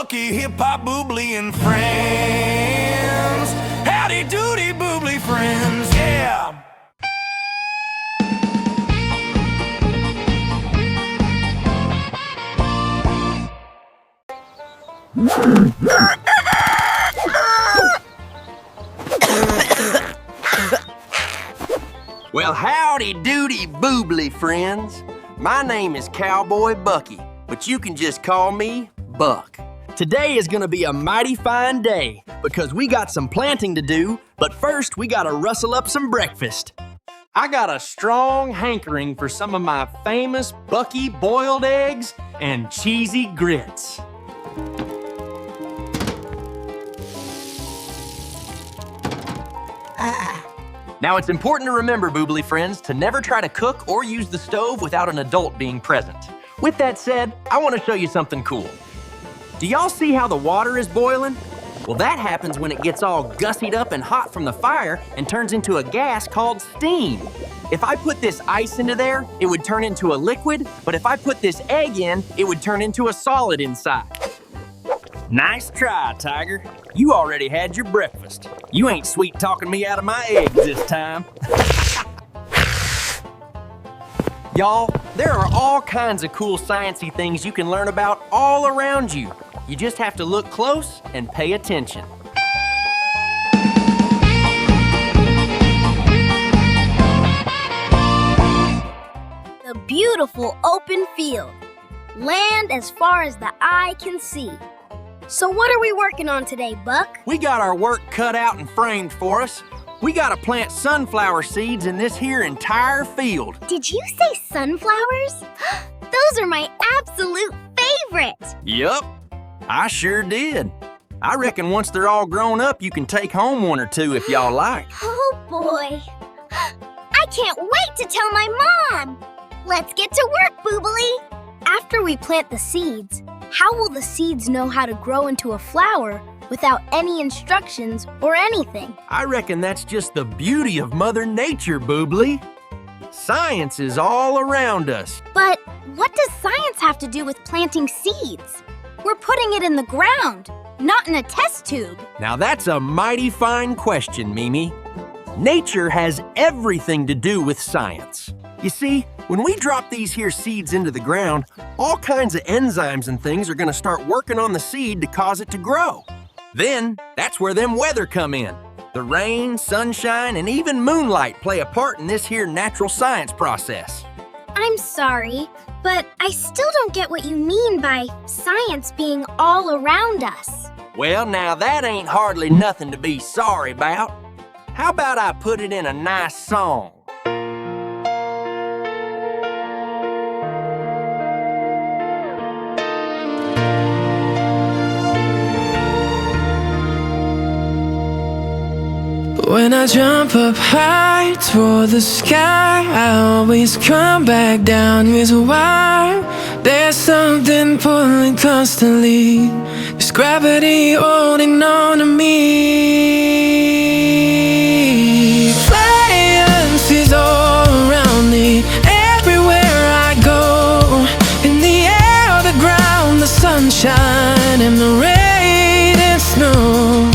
Bucky, Hiphop Boobly and friends. Howdy doody boobly friends, yeah. Well, howdy doody boobly friends. My name is Cowboy Bucky, but you can just call me Buck. Today is gonna be a mighty fine day because we got some planting to do, but first we gotta rustle up some breakfast. I got a strong hankering for some of my famous Bucky boiled eggs and cheesy grits. Now, it's important to remember, Boobly friends, to never try to cook or use the stove without an adult being present. With that said, I want to show you something cool. Do y'all see how the water is boiling? Well, that happens when it gets all gussied up and hot from the fire and turns into a gas called steam. If I put this ice into there, it would turn into a liquid, but if I put this egg in, it would turn into a solid inside. Nice try, Tiger. You already had your breakfast. You ain't sweet-talking me out of my eggs this time. Y'all, there are all kinds of cool sciencey things you can learn about all around you. You just have to look close and pay attention. The beautiful open field. Land as far as the eye can see. So what are we working on today, Buck? We got our work cut out and framed for us. We gotta plant sunflower seeds in this here entire field. Did you say sunflowers? Those are my absolute favorite. Yup, I sure did. I reckon once they're all grown up, you can take home one or two if y'all like. Oh boy. I can't wait to tell my mom. Let's get to work, Boobly. After we plant the seeds, how will the seeds know how to grow into a flower without any instructions or anything? I reckon that's just the beauty of Mother Nature, Boobly. Science is all around us. But what does science have to do with planting seeds? We're putting it in the ground, not in a test tube. Now that's a mighty fine question, Mimi. Nature has everything to do with science. You see, when we drop these here seeds into the ground, all kinds of enzymes and things are gonna start working on the seed to cause it to grow. Then, that's where them weather come in. The rain, sunshine, and even moonlight play a part in this here natural science process. I'm sorry, but I still don't get what you mean by science being all around us. Well, now that ain't hardly nothing to be sorry about. How about I put it in a nice song? When I jump up high toward the sky, I always come back down. Reason why? There's something pulling constantly. There's gravity holding on to me. Science is all around me, everywhere I go. In the air, the ground, the sunshine, and the rain and snow.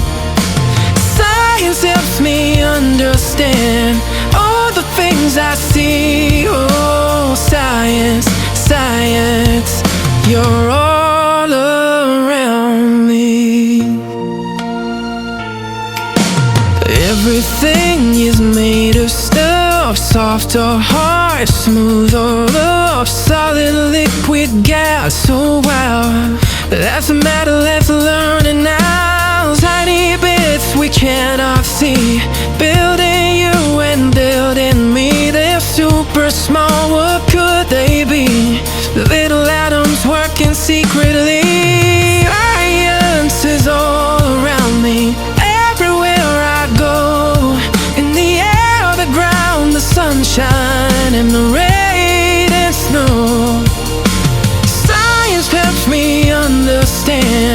Science helps me understand all the things I see. Oh, science, science, you're all around me. Everything is made of stuff, soft or hard, smooth or rough, solid, liquid, gas. Oh wow, that's a matter left learning now. Tiny bits we cannot see, building you and building me. They're super small, what could they be? The little atoms working secretly. Science is all around me, everywhere I go. In the air, the ground, the sunshine, and the rain and snow. Science helps me understand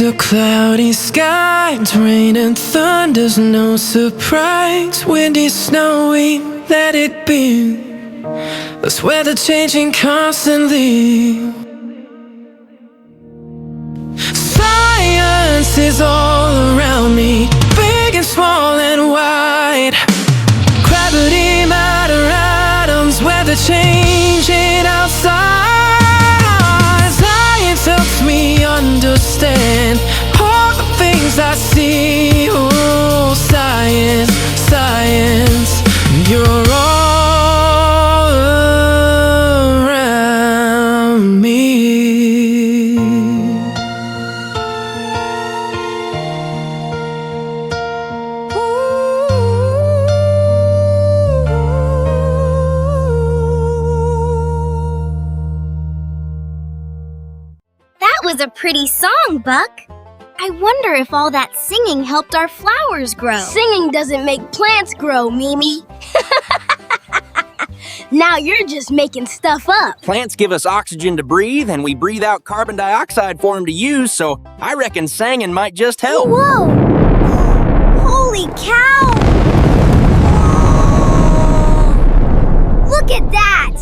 It's a cloudy sky, it's rain and thunder's no surprise. Windy, snowy, let it be. This weather changing constantly. Science is all around me, big and small and wide. Gravity, matter, atoms, weather changing outside. Science helps me understand all the things I see. Oh, science, science, you're all around me. That was a pretty song, Buck. I wonder if all that singing helped our flowers grow. Singing doesn't make plants grow, Mimi. Now you're just making stuff up. Plants give us oxygen to breathe, and we breathe out carbon dioxide for them to use, so I reckon singing might just help. Whoa! Holy cow! Look at that!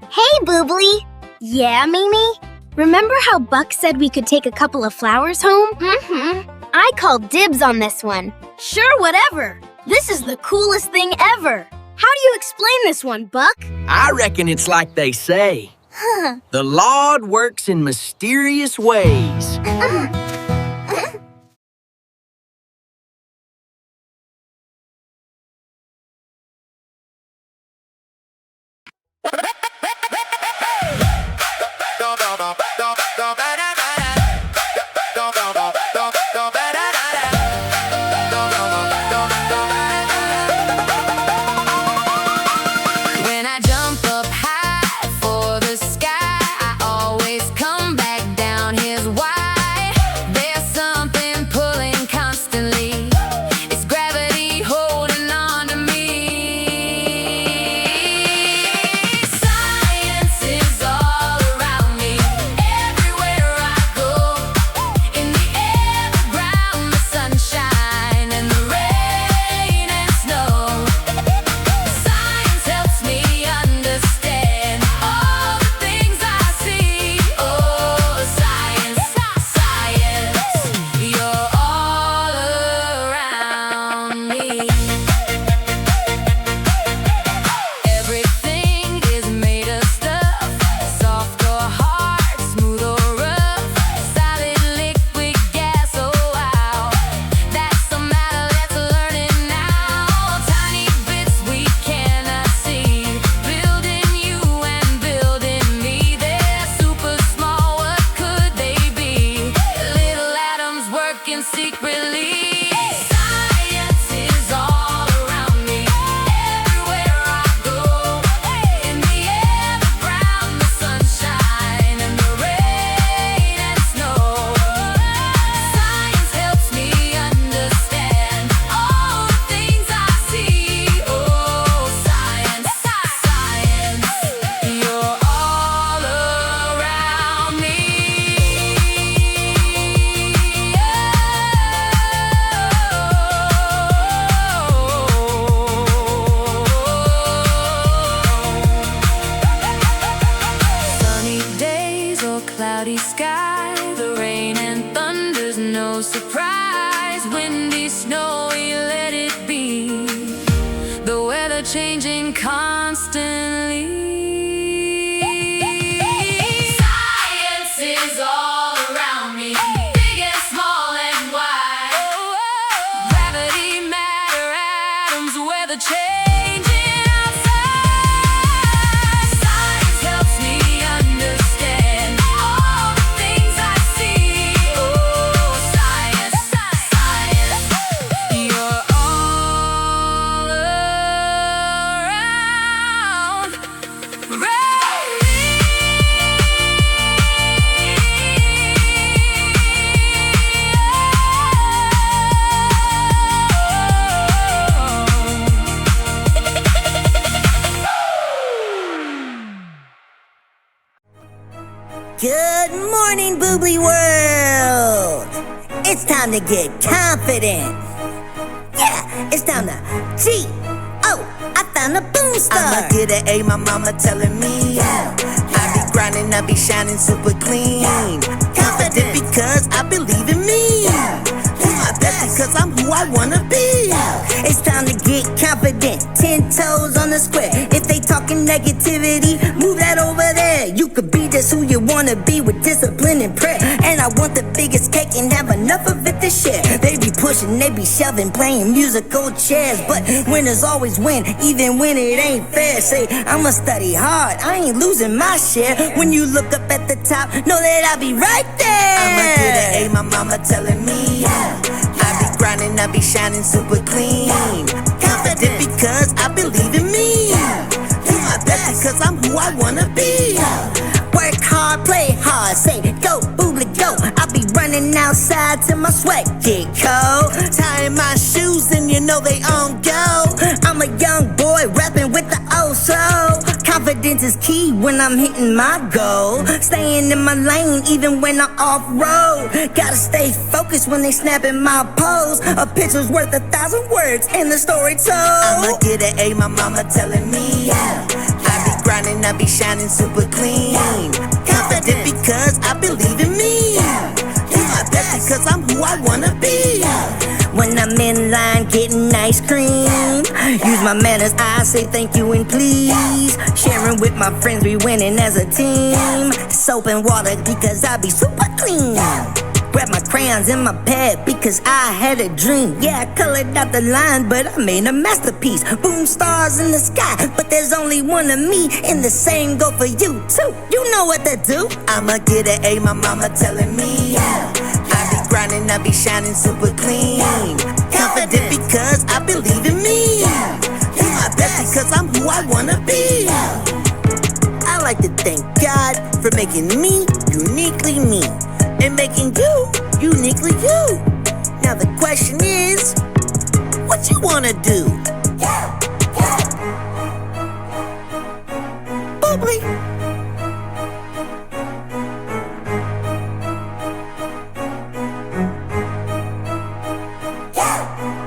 Hey, Boobly! Yeah, Mimi? Remember how Buck said we could take a couple of flowers home? Mm-hmm. I called dibs on this one. Sure, whatever. This is the coolest thing ever. How do you explain this one, Buck? I reckon it's like they say. The Lord works in mysterious ways. When I jump up high for the sky, I always come back down. Here's why. There's something pulling constantly. It's gravity holding on to me. Science is all around me, everywhere I go. In the air, the ground, the sunshine, and the rain and snow. Science helps me understand all the things I see. Oh, science, science, you're all around me. Everything is made of stuff, soft or hard, smooth or rough, solid, liquid, gas, oh wow. That's a matter that's learning now. Tiny bits we cannot see, building you and building me. They're super small, what could they be? Little atoms working secretly. Science is all around me, everywhere I go. In the air, the ground, the sunshine, and the rain and snow. Science helps me understand all the things I see. Oh, science, science, you're all around me. Sunny days or cloudy sky, the rain and thunder's no surprise. Windy, snowy, let it be. The weather changing constantly. Science is all around me, big and small and wide. Gravity, matter, atoms, weather changing outside. Science helps me understand all the things I see. Oh, science, science, you're all around. Good morning, Boobly World! It's time to get confident. Yeah, it's time to G. Oh, I found a boom star. I'ma get an A, my mama telling me. I be grinding, I be shining super clean. Confident because I believe in me. Do my best because I'm who I wanna be. It's time to get confident, 10 toes on the square. If they talking negativity, move that over there. You could be just who you wanna be with discipline and prayer. And I want the biggest cake and have enough of it to share. They be pushing, they be shoving, playing musical chairs, but winners always win, even when it ain't fair. Say, I'ma study hard, I ain't losing my share. When you look up at the top, know that I'll be right there. I'ma get an A, my mama telling me. I be grinding, I be shining super clean. Confident because I believe in me. Do my best because I'm who I wanna be. Work hard, play hard, say go, boobly go. I be running outside till my sweat get cold. Tying my shoes and you know they on go. I'm a young boy rapping with the oh-so. Confidence is key when I'm hitting my goal. Staying in my lane even when I'm off-road. Gotta stay focused when they snapping my pose. A picture's worth 1,000 words in the story told. I'ma get an A, my mama telling me. I be grinding, I be shining super clean. Confident because I believe in me. Do my best because I'm who I wanna be. When I'm in line getting ice cream, use my manners, I say thank you and please. Sharing with my friends, we winning as a team. Soap and water because I be super clean. Grab my crayons and my pad because I had a dream. Yeah, I colored out the line, but I made a masterpiece. Boom stars in the sky, but there's only one of me. And the same go for you too. You know what to do. I'ma get an A, my mama telling me. I be grinding, I be shining super clean. Confident because I believe in me. Do my best because I'm who I wanna be. I like to thank God for making me uniquely me. And making you uniquely you. Now the question is, what you wanna do?